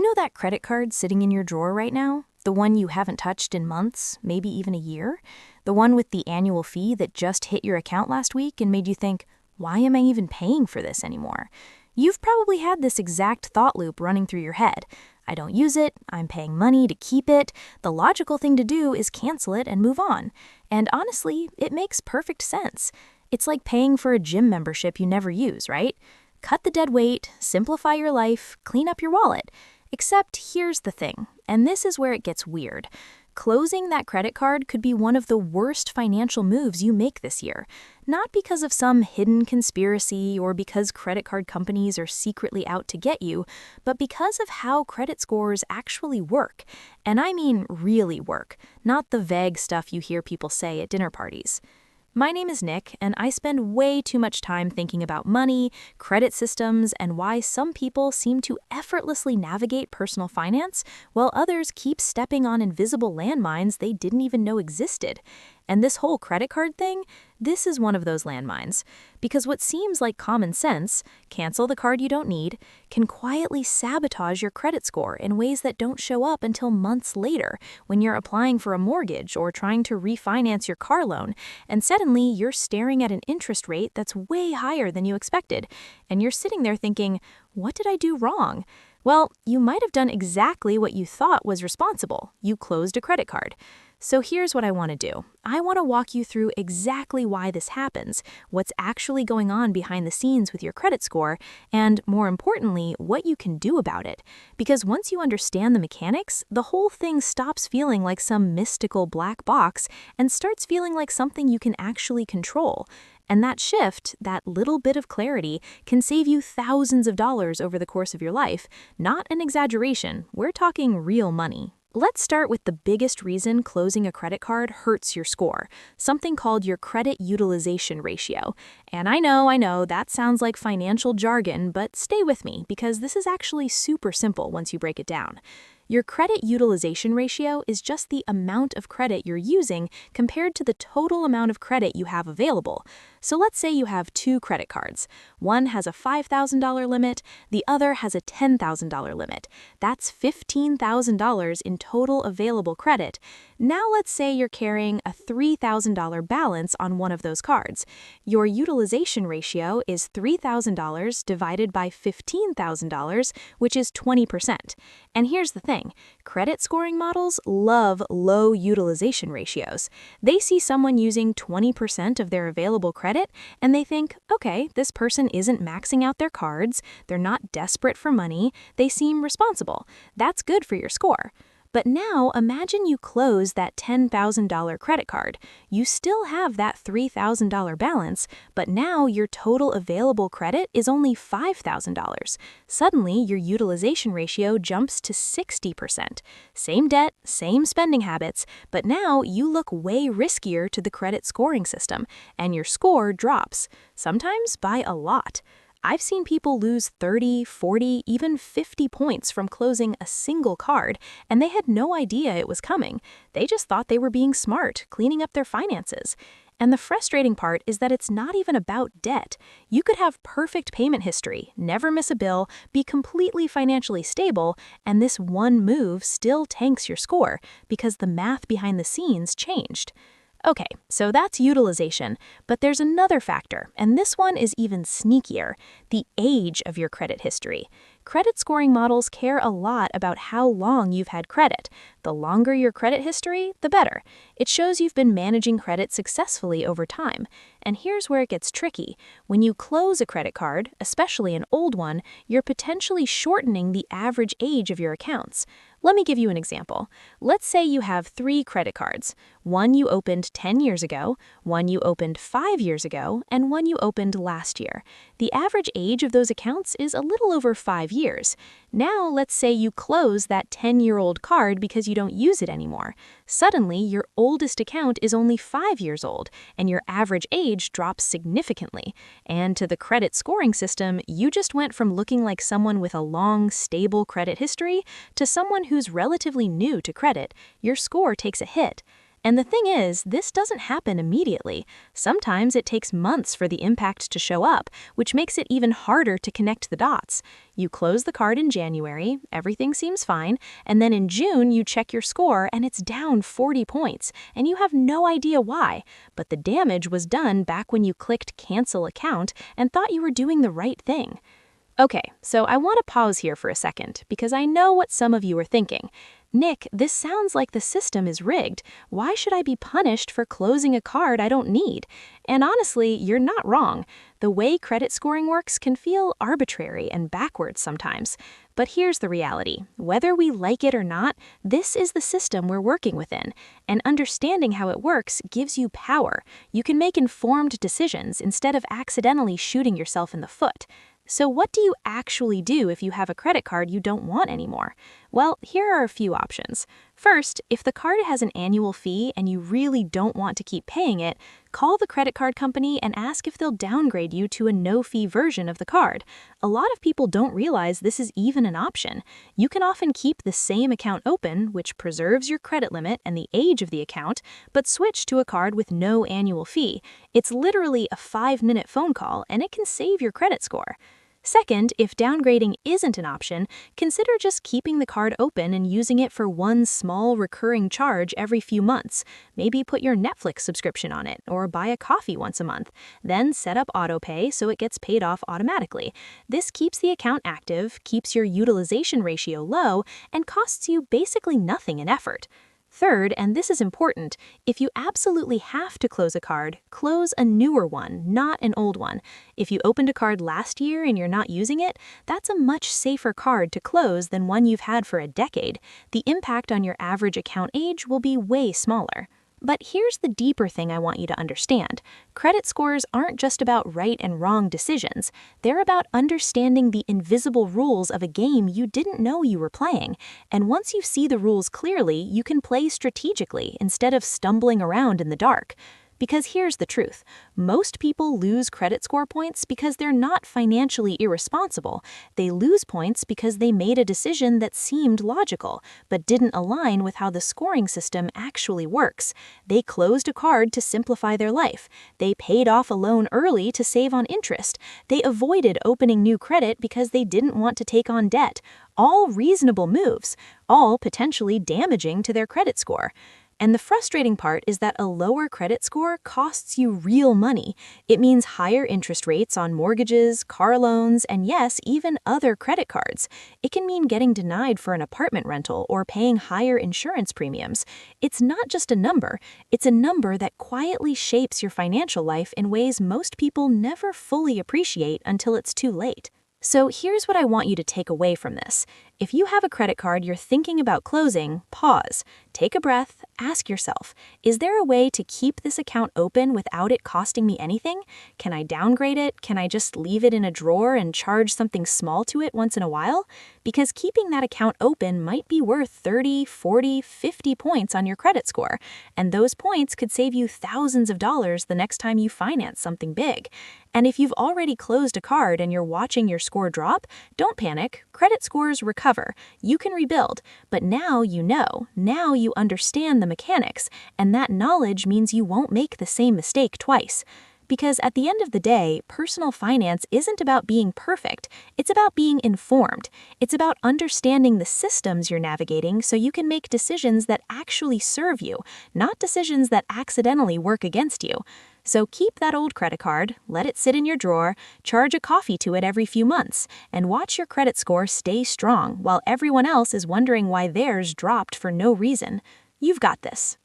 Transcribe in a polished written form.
You know that credit card sitting in your drawer right now? The one you haven't touched in months, maybe even a year? The one with the annual fee that just hit your account last week and made you think, why am I even paying for this anymore? You've probably had this exact thought loop running through your head. I don't use it, I'm paying money to keep it, the logical thing to do is cancel it and move on. And honestly, it makes perfect sense. It's like paying for a gym membership you never use, right? Cut the dead weight, simplify your life, clean up your wallet. Except here's the thing, and this is where it gets weird. Closing that credit card could be one of the worst financial moves you make this year. Not because of some hidden conspiracy or because credit card companies are secretly out to get you, but because of how credit scores actually work. And I mean really work, not the vague stuff you hear people say at dinner parties. My name is Nick, and I spend way too much time thinking about money, credit systems, and why some people seem to effortlessly navigate personal finance, while others keep stepping on invisible landmines they didn't even know existed. And this whole credit card thing, this is one of those landmines. Because what seems like common sense, cancel the card you don't need, can quietly sabotage your credit score in ways that don't show up until months later when you're applying for a mortgage or trying to refinance your car loan, and suddenly you're staring at an interest rate that's way higher than you expected, and you're sitting there thinking, what did I do wrong? Well, you might have done exactly what you thought was responsible. You closed a credit card. So here's what I want to do. I want to walk you through exactly why this happens, what's actually going on behind the scenes with your credit score, and more importantly, what you can do about it. Because once you understand the mechanics, the whole thing stops feeling like some mystical black box and starts feeling like something you can actually control. And that shift, that little bit of clarity, can save you thousands of dollars over the course of your life. Not an exaggeration, we're talking real money. Let's start with the biggest reason closing a credit card hurts your score, something called your credit utilization ratio. And I know, that sounds like financial jargon, but stay with me because this is actually super simple once you break it down. Your credit utilization ratio is just the amount of credit you're using compared to the total amount of credit you have available. So let's say you have two credit cards. One has a $5,000 limit, the other has a $10,000 limit. That's $15,000 in total available credit. Now let's say you're carrying a $3,000 balance on one of those cards. Your utilization ratio is $3,000 divided by $15,000, which is 20%. And here's the thing. Credit scoring models love low utilization ratios. They see someone using 20% of their available credit, and they think, okay, this person isn't maxing out their cards, they're not desperate for money, they seem responsible. That's good for your score. But now imagine you close that $10,000 credit card. You still have that $3,000 balance, but now your total available credit is only $5,000. Suddenly, your utilization ratio jumps to 60%. Same debt, same spending habits, but now you look way riskier to the credit scoring system, and your score drops, sometimes by a lot. I've seen people lose 30, 40, even 50 points from closing a single card, and they had no idea it was coming. They just thought they were being smart, cleaning up their finances. And the frustrating part is that it's not even about debt. You could have perfect payment history, never miss a bill, be completely financially stable, and this one move still tanks your score because the math behind the scenes changed. Okay, so that's utilization, but there's another factor, and this one is even sneakier: the age of your credit history. Credit scoring models care a lot about how long you've had credit. The longer your credit history, the better. It shows you've been managing credit successfully over time. And here's where it gets tricky. When you close a credit card, especially an old one, you're potentially shortening the average age of your accounts. Let me give you an example. Let's say you have 3 credit cards. One you opened 10 years ago, one you opened 5 years ago, and one you opened last year. The average age of those accounts is a little over 5 years. Now, let's say you close that 10-year-old card because you don't use it anymore. Suddenly, your oldest account is only 5 years old, and your average age drops significantly. And to the credit scoring system, you just went from looking like someone with a long, stable credit history to someone who's relatively new to credit. Your score takes a hit. And the thing is, this doesn't happen immediately. Sometimes it takes months for the impact to show up, which makes it even harder to connect the dots. You close the card in January, everything seems fine, and then in June you check your score and it's down 40 points, and you have no idea why. But the damage was done back when you clicked cancel account and thought you were doing the right thing. Okay, so I want to pause here for a second because I know what some of you are thinking. Nick, this sounds like the system is rigged. Why should I be punished for closing a card I don't need? And honestly, you're not wrong. The way credit scoring works can feel arbitrary and backwards sometimes. But here's the reality. Whether we like it or not, this is the system we're working within. And understanding how it works gives you power. You can make informed decisions instead of accidentally shooting yourself in the foot. So what do you actually do if you have a credit card you don't want anymore? Well, here are a few options. First, if the card has an annual fee and you really don't want to keep paying it, call the credit card company and ask if they'll downgrade you to a no-fee version of the card. A lot of people don't realize this is even an option. You can often keep the same account open, which preserves your credit limit and the age of the account, but switch to a card with no annual fee. It's literally a 5-minute phone call, and it can save your credit score. Second, if downgrading isn't an option, consider just keeping the card open and using it for one small recurring charge every few months. Maybe put your Netflix subscription on it or buy a coffee once a month. Then set up autopay so it gets paid off automatically. This keeps the account active, keeps your utilization ratio low, and costs you basically nothing in effort. Third, and this is important, if you absolutely have to close a card, close a newer one, not an old one. If you opened a card last year and you're not using it, that's a much safer card to close than one you've had for a decade. The impact on your average account age will be way smaller. But here's the deeper thing I want you to understand. Credit scores aren't just about right and wrong decisions. They're about understanding the invisible rules of a game you didn't know you were playing. And once you see the rules clearly, you can play strategically instead of stumbling around in the dark. Because here's the truth. Most people lose credit score points because they're not financially irresponsible. They lose points because they made a decision that seemed logical, but didn't align with how the scoring system actually works. They closed a card to simplify their life. They paid off a loan early to save on interest. They avoided opening new credit because they didn't want to take on debt. All reasonable moves, all potentially damaging to their credit score. And the frustrating part is that a lower credit score costs you real money. It means higher interest rates on mortgages, car loans, and yes, even other credit cards. It can mean getting denied for an apartment rental or paying higher insurance premiums. It's not just a number, it's a number that quietly shapes your financial life in ways most people never fully appreciate until it's too late. So here's what I want you to take away from this. If you have a credit card you're thinking about closing, pause, take a breath, ask yourself, is there a way to keep this account open without it costing me anything? Can I downgrade it? Can I just leave it in a drawer and charge something small to it once in a while? Because keeping that account open might be worth 30, 40, 50 points on your credit score, and those points could save you thousands of dollars the next time you finance something big. And if you've already closed a card and you're watching your score drop, don't panic. Credit scores recover. You can rebuild. But now you know. Now you understand the mechanics, and that knowledge means you won't make the same mistake twice. Because at the end of the day, personal finance isn't about being perfect. It's about being informed. It's about understanding the systems you're navigating so you can make decisions that actually serve you, not decisions that accidentally work against you. So keep that old credit card, let it sit in your drawer, charge a coffee to it every few months, and watch your credit score stay strong while everyone else is wondering why theirs dropped for no reason. You've got this.